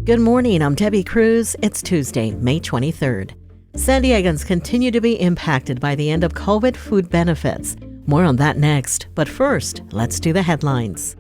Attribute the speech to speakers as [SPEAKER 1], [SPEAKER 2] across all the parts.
[SPEAKER 1] Good morning, I'm Debbie Cruz. It's Tuesday, May 23rd. San Diegans continue to be impacted by the end of COVID food benefits. More on that next, but first, let's do the headlines.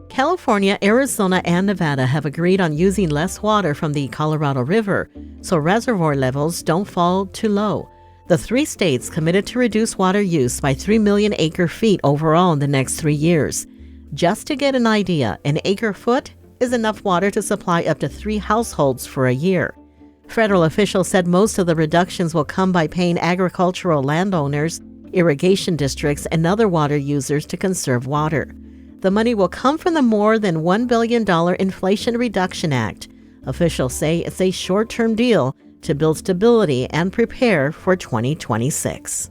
[SPEAKER 1] California, Arizona, and Nevada have agreed on using less water from the Colorado River so reservoir levels don't fall too low. The three states committed to reduce water use by 3 million acre-feet overall in the next 3 years. Just to get an idea, an acre-foot is enough water to supply up to 3 households for a year. Federal officials said most of the reductions will come by paying agricultural landowners, irrigation districts, and other water users to conserve water. The money will come from the more than $1 billion Inflation Reduction Act. Officials say it's a short-term deal to build stability and prepare for 2026.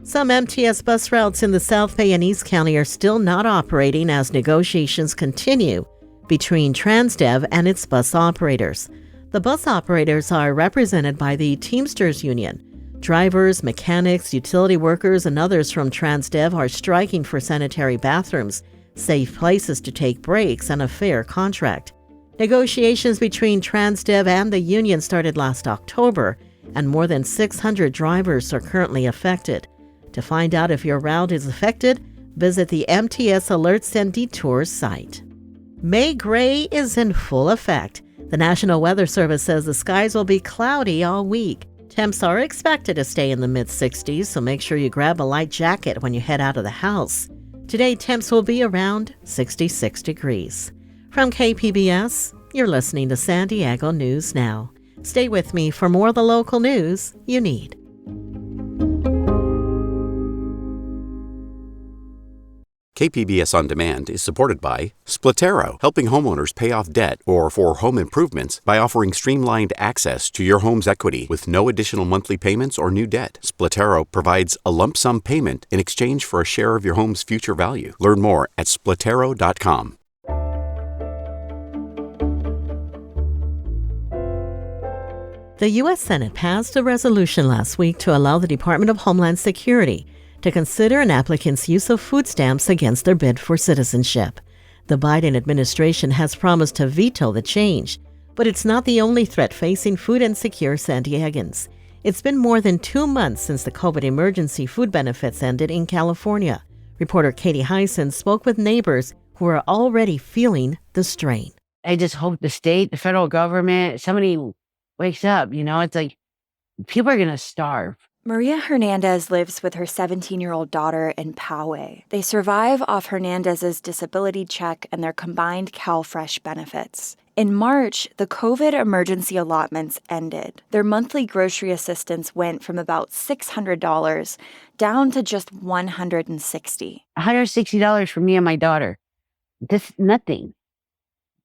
[SPEAKER 1] Some MTS bus routes in the South Bay and East County are still not operating as negotiations continue between Transdev and its bus operators. The bus operators are represented by the Teamsters Union. Drivers, mechanics, utility workers, and others from Transdev are striking for sanitary bathrooms, safe places to take breaks, and a fair contract. Negotiations between Transdev and the union started last October, and more than 600 drivers are currently affected. To find out if your route is affected, visit the MTS Alerts and Detours site. May gray is in full effect. The National Weather Service says the skies will be cloudy all week. Temps are expected to stay in the mid-60s, so make sure you grab a light jacket when you head out of the house. Today, temps will be around 66 degrees. From KPBS, you're listening to San Diego News Now. Stay with me for more of the local news you need.
[SPEAKER 2] KPBS On Demand is supported by Splatero, helping homeowners pay off debt or for home improvements by offering streamlined access to your home's equity with no additional monthly payments or new debt. Splatero provides a lump sum payment in exchange for a share of your home's future value. Learn more at splatero.com.
[SPEAKER 1] The U.S. Senate passed a resolution last week to allow the Department of Homeland Security to consider an applicant's use of food stamps against their bid for citizenship. The Biden administration has promised to veto the change, but it's not the only threat facing food insecure San Diegans. It's been more than 2 months since the COVID emergency food benefits ended in California. Reporter Katie Hyson spoke with neighbors who are already feeling the strain.
[SPEAKER 3] I just hope the state, the federal government, somebody wakes up. It's like people are going to starve.
[SPEAKER 4] Maria Hernandez lives with her 17-year-old daughter in Poway. They survive off Hernandez's disability check and their combined CalFresh benefits. In March, the COVID emergency allotments ended. Their monthly grocery assistance went from about $600 down to just $160.
[SPEAKER 3] $160 for me and my daughter. This nothing.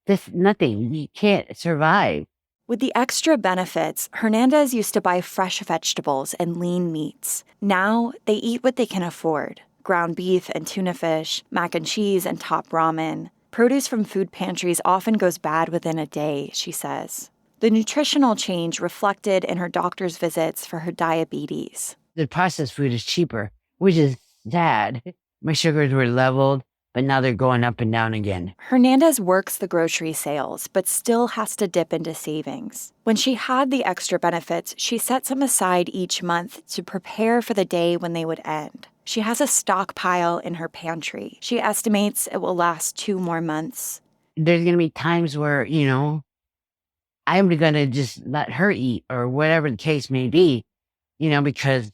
[SPEAKER 3] You can't survive.
[SPEAKER 4] With the extra benefits, Hernandez used to buy fresh vegetables and lean meats. Now, they eat what they can afford: ground beef and tuna fish, mac and cheese and top ramen. Produce from food pantries often goes bad within a day, she says. The nutritional change reflected in her doctor's visits for her diabetes.
[SPEAKER 3] The processed food is cheaper, which is sad. My sugars were leveled, but now they're going up and down again.
[SPEAKER 4] Hernandez works the grocery sales, but still has to dip into savings. When she had the extra benefits, she set some aside each month to prepare for the day when they would end. She has a stockpile in her pantry. She estimates it will last 2 more months.
[SPEAKER 3] There's going to be times where, I'm going to just let her eat or whatever the case may be, because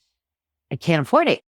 [SPEAKER 3] I can't afford it.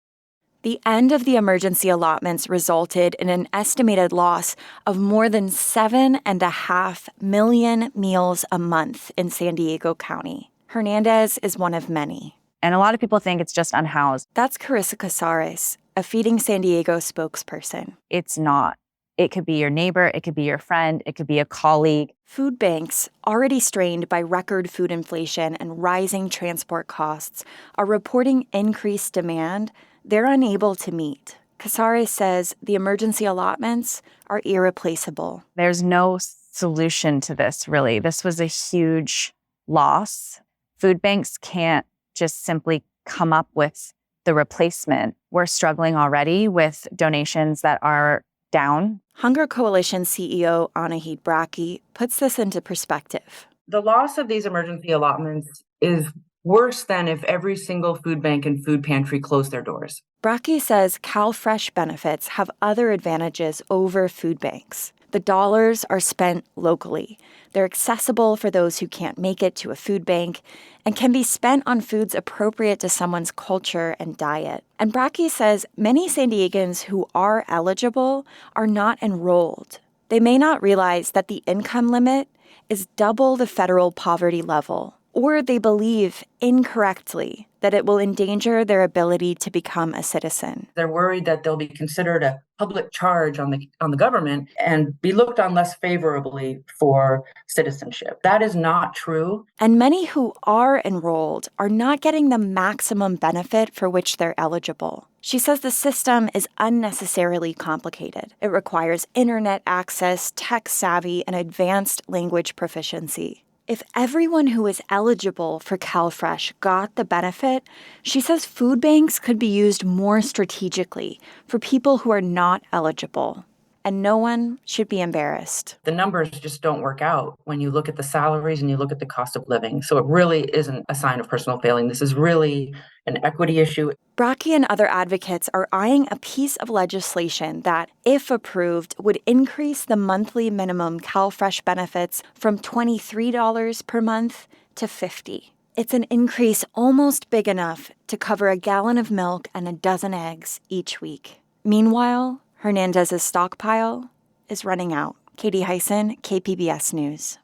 [SPEAKER 4] The end of the emergency allotments resulted in an estimated loss of more than 7.5 million meals a month in San Diego County. Hernandez is one of many.
[SPEAKER 5] And a lot of people think it's just unhoused.
[SPEAKER 4] That's Carissa Casares, a Feeding San Diego spokesperson.
[SPEAKER 5] It's not. It could be your neighbor, it could be your friend, it could be a colleague.
[SPEAKER 4] Food banks, already strained by record food inflation and rising transport costs, are reporting increased demand they're unable to meet. Casares says the emergency allotments are irreplaceable.
[SPEAKER 5] There's no solution to this, really. This was a huge loss. Food banks can't just simply come up with the replacement. We're struggling already with donations that are down.
[SPEAKER 4] Hunger Coalition CEO Anahid Braki puts this into perspective.
[SPEAKER 6] The loss of these emergency allotments is worse than if every single food bank and food pantry closed their doors.
[SPEAKER 4] Braki says CalFresh benefits have other advantages over food banks. The dollars are spent locally. They're accessible for those who can't make it to a food bank and can be spent on foods appropriate to someone's culture and diet. And Braki says many San Diegans who are eligible are not enrolled. They may not realize that the income limit is double the federal poverty level, or they believe incorrectly that it will endanger their ability to become a citizen.
[SPEAKER 6] They're worried that they'll be considered a public charge on the government and be looked on less favorably for citizenship. That is not true.
[SPEAKER 4] And many who are enrolled are not getting the maximum benefit for which they're eligible. She says the system is unnecessarily complicated. It requires internet access, tech savvy, and advanced language proficiency. If everyone who is eligible for CalFresh got the benefit, she says food banks could be used more strategically for people who are not eligible. And no one should be embarrassed.
[SPEAKER 6] The numbers just don't work out when you look at the salaries and you look at the cost of living. So it really isn't a sign of personal failing. This is really an equity issue.
[SPEAKER 4] Braki and other advocates are eyeing a piece of legislation that, if approved, would increase the monthly minimum CalFresh benefits from $23 per month to $50. It's an increase almost big enough to cover a gallon of milk and a dozen eggs each week. Meanwhile, Hernandez's stockpile is running out. Katie Hyson, KPBS News.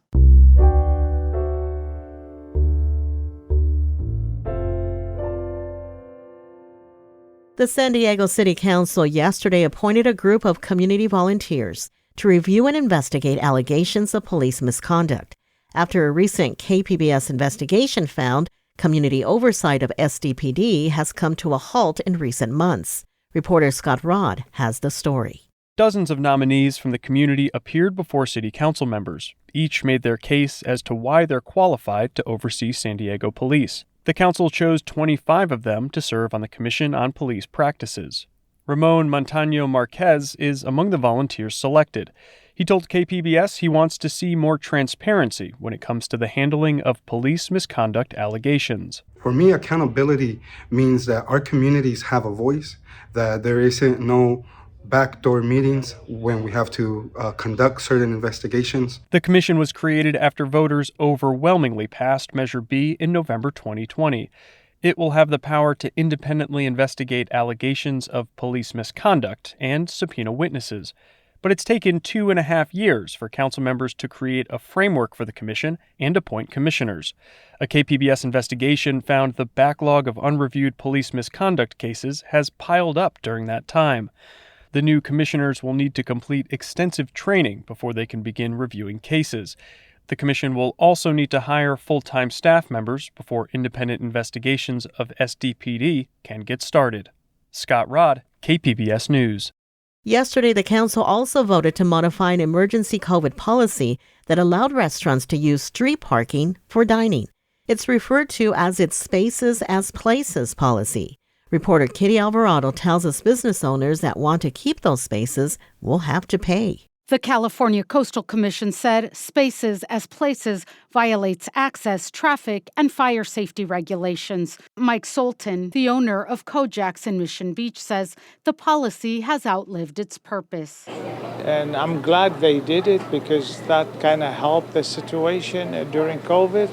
[SPEAKER 1] The San Diego City Council yesterday appointed a group of community volunteers to review and investigate allegations of police misconduct after a recent KPBS investigation found community oversight of SDPD has come to a halt in recent months. Reporter Scott Rod has the story.
[SPEAKER 7] Dozens of nominees from the community appeared before city council members. Each made their case as to why they're qualified to oversee San Diego police. The council chose 25 of them to serve on the Commission on Police Practices. Ramon Montaño Marquez is among the volunteers selected. He told KPBS he wants to see more transparency when it comes to the handling of police misconduct allegations.
[SPEAKER 8] For me, accountability means that our communities have a voice, that there isn't no backdoor meetings when we have to conduct certain investigations.
[SPEAKER 7] The commission was created after voters overwhelmingly passed Measure B in November 2020. It will have the power to independently investigate allegations of police misconduct and subpoena witnesses. But it's taken 2.5 years for council members to create a framework for the commission and appoint commissioners. A KPBS investigation found the backlog of unreviewed police misconduct cases has piled up during that time. The new commissioners will need to complete extensive training before they can begin reviewing cases. The commission will also need to hire full-time staff members before independent investigations of SDPD can get started. Scott Rod, KPBS News.
[SPEAKER 1] Yesterday, the council also voted to modify an emergency COVID policy that allowed restaurants to use street parking for dining. It's referred to as its Spaces as Places policy. Reporter Kitty Alvarado tells us business owners that want to keep those spaces will have to pay.
[SPEAKER 9] The California Coastal Commission said Spaces as Places violates access, traffic, and fire safety regulations. Mike Solton, the owner of Kojak's in Mission Beach, says the policy has outlived its purpose.
[SPEAKER 10] And I'm glad they did it because that kind of helped the situation during COVID.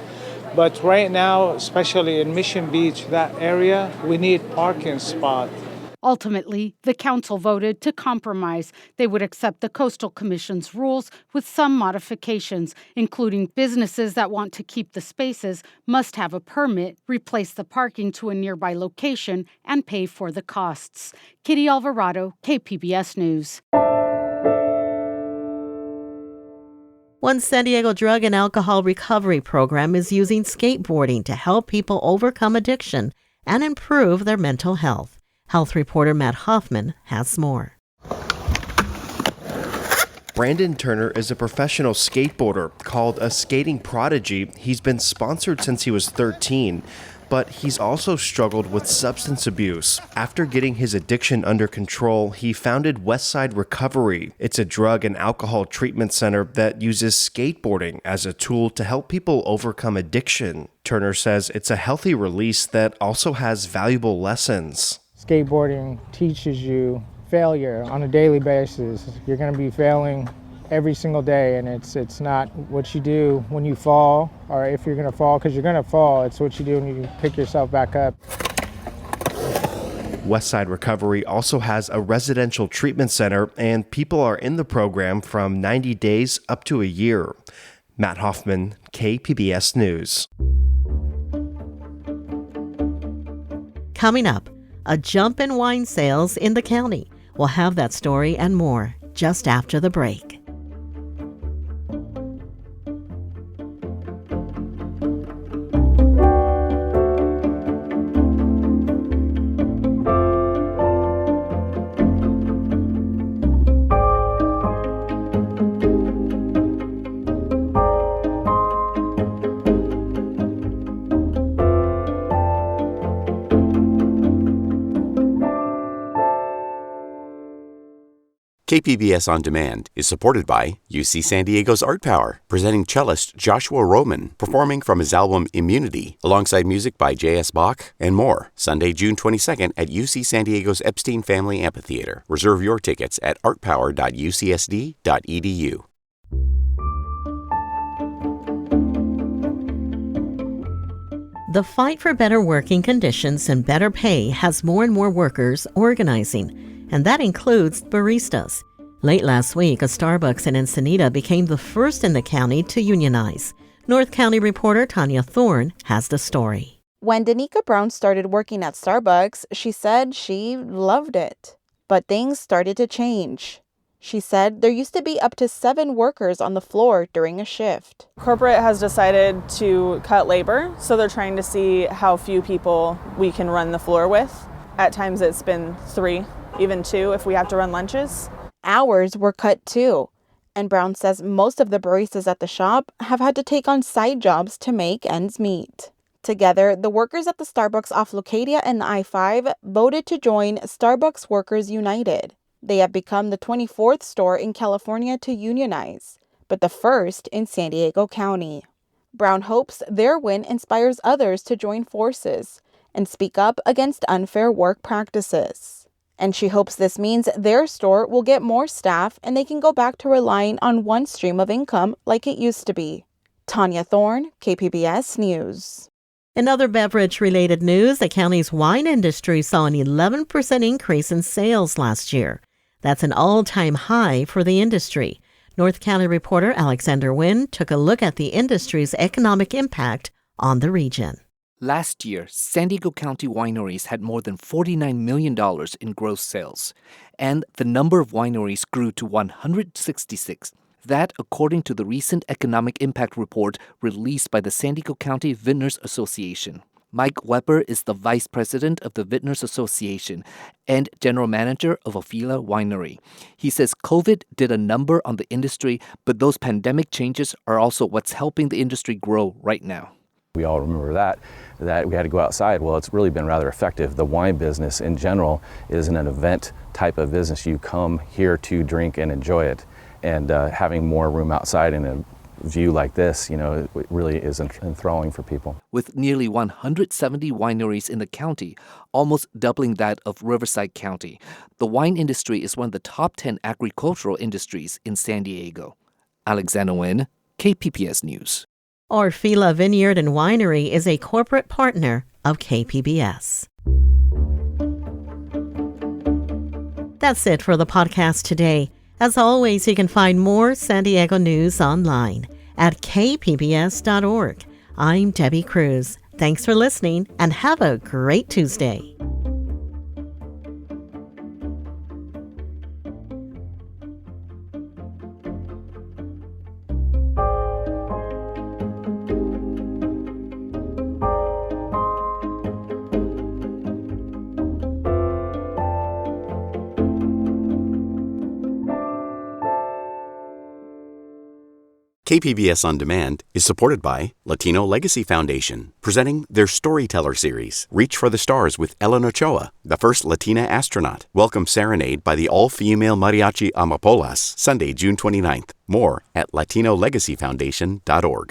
[SPEAKER 10] But right now, especially in Mission Beach, that area, we need parking spots.
[SPEAKER 9] Ultimately, the council voted to compromise. They would accept the Coastal Commission's rules with some modifications, including businesses that want to keep the spaces must have a permit, replace the parking to a nearby location, and pay for the costs. Kitty Alvarado, KPBS News.
[SPEAKER 1] One San Diego drug and alcohol recovery program is using skateboarding to help people overcome addiction and improve their mental health. Health reporter Matt Hoffman has more.
[SPEAKER 11] Brandon Turner is a professional skateboarder called a skating prodigy. He's been sponsored since he was 13. but he's also struggled with substance abuse. After getting his addiction under control, he founded Westside Recovery. It's a drug and alcohol treatment center that uses skateboarding as a tool to help people overcome addiction. Turner says it's a healthy release that also has valuable lessons.
[SPEAKER 12] Skateboarding teaches you failure on a daily basis. You're going to be failing every single day, and it's not what you do when you fall, or if you're going to fall, because you're going to fall. It's what you do when you pick yourself back up.
[SPEAKER 11] Westside Recovery also has a residential treatment center, and people are in the program from 90 days up to a year. Matt Hoffman, KPBS News.
[SPEAKER 1] Coming up, a jump in wine sales in the county. We'll have that story and more just after the break.
[SPEAKER 2] KPBS On Demand is supported by UC San Diego's Art Power, presenting cellist Joshua Roman, performing from his album Immunity, alongside music by J.S. Bach and more. Sunday, June 22nd at UC San Diego's Epstein Family Amphitheater. Reserve your tickets at artpower.ucsd.edu.
[SPEAKER 1] The fight for better working conditions and better pay has more and more workers organizing, and that includes baristas. Late last week, a Starbucks in Encinitas became the first in the county to unionize. North County reporter Tanya Thorne has the story.
[SPEAKER 13] When Danica Brown started working at Starbucks, she said she loved it. But things started to change. She said there used to be up to 7 workers on the floor during a shift.
[SPEAKER 14] Corporate has decided to cut labor, so they're trying to see how few people we can run the floor with. At times it's been 3, even 2 if we have to run lunches.
[SPEAKER 13] Hours were cut too, and Brown says most of the baristas at the shop have had to take on side jobs to make ends meet. Together, the workers at the Starbucks off Locadia and the I-5 voted to join Starbucks Workers United. They have become the 24th store in California to unionize, but the first in San Diego County. Brown hopes their win inspires others to join forces and speak up against unfair work practices. And she hopes this means their store will get more staff and they can go back to relying on one stream of income like it used to be. Tanya Thorne, KPBS News.
[SPEAKER 1] In other beverage-related news, the county's wine industry saw an 11% increase in sales last year. That's an all-time high for the industry. North County reporter Alexander Nguyen took a look at the industry's economic impact on the region.
[SPEAKER 15] Last year, San Diego County wineries had more than $49 million in gross sales, and the number of wineries grew to 166. That, according to the recent economic impact report released by the San Diego County Vintners Association. Mike Weber is the vice president of the Vintners Association and general manager of Ophila Winery. He says COVID did a number on the industry, but those pandemic changes are also what's helping the industry grow right now.
[SPEAKER 16] We all remember that we had to go outside. Well, it's really been rather effective. The wine business in general is an event type of business. You come here to drink and enjoy it. And having more room outside in a view like this, it really is enthralling for people.
[SPEAKER 15] With nearly 170 wineries in the county, almost doubling that of Riverside County, the wine industry is one of the top 10 agricultural industries in San Diego. Alexander Nguyen, KPBS News.
[SPEAKER 1] Orfila Vineyard and Winery is a corporate partner of KPBS. That's it for the podcast today. As always, you can find more San Diego news online at kpbs.org. I'm Debbie Cruz. Thanks for listening and have a great Tuesday.
[SPEAKER 2] KPBS On Demand is supported by Latino Legacy Foundation, presenting their Storyteller series, Reach for the Stars with Ellen Ochoa, the first Latina astronaut. Welcome Serenade by the all-female mariachi Amapolas, Sunday, June 29th. More at latinolegacyfoundation.org.